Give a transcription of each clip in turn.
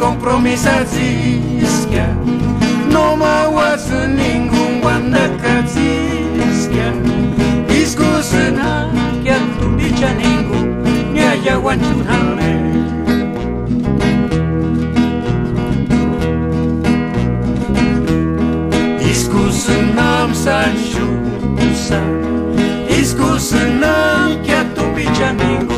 compromisadzisca, no małaca ningún wandakadzisca. Diskusena que tu bicha ningún ni haya guanchuname. Diskusenam sanchusa, diskusenam que tu bicha ningún.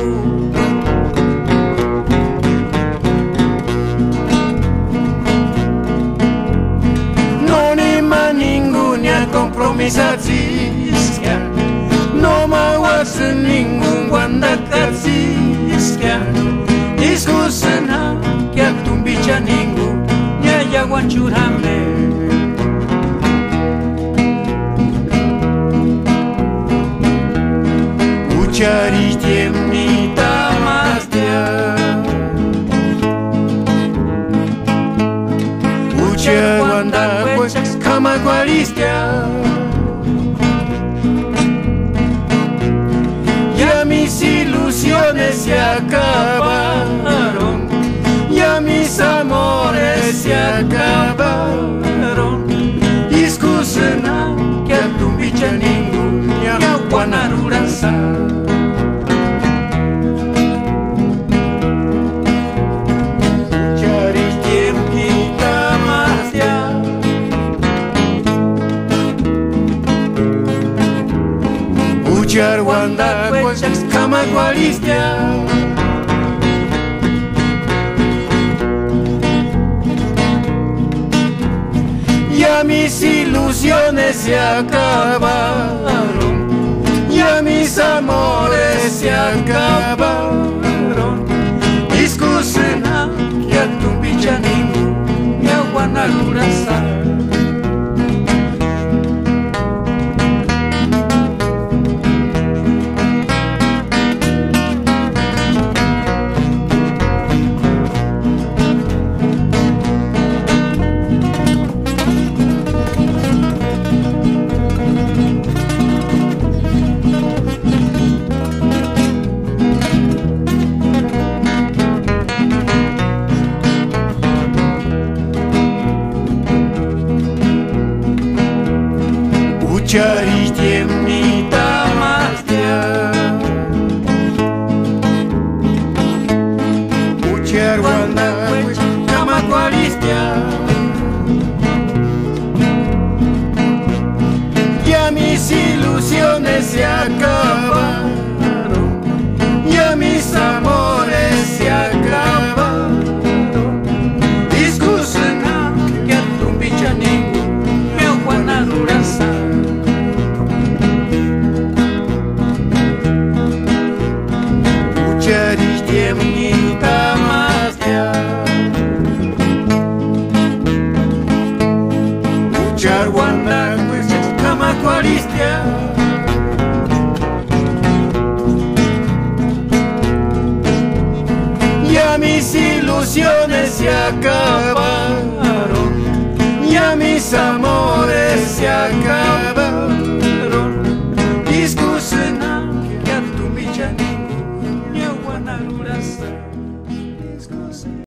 Compromisadzisca, no małaca ningún wandakadzisca. Diskusena que tu bicha ningún ni haya guanchurame. Ucharit tiemnita más dia, ucha wandakwe kamagualistia. Ya mis ilusiones se acabaron, ya mis amores se acabaron. Diskusena que a tu bicha ningún ya guanarurasa. Ujar wandakwe kamagualistia. Ya mis ilusiones se acabaron, ya mis amores se acabaron. Diskusena que a tu bicha ningún ni aguanarurasa. Ucharit tiemnita más dia, uchar wandakwe kamagualistia. Ya mis ilusiones se acabaron, ya mis amores se acabaron. Diskusena que a tu bicha ningún me aguanarurasa. Ucharit tiemnita más dia, uchar wandakwe kamagualistia. Ya mis ilusiones se acabaron, ya mis amores se acabaron.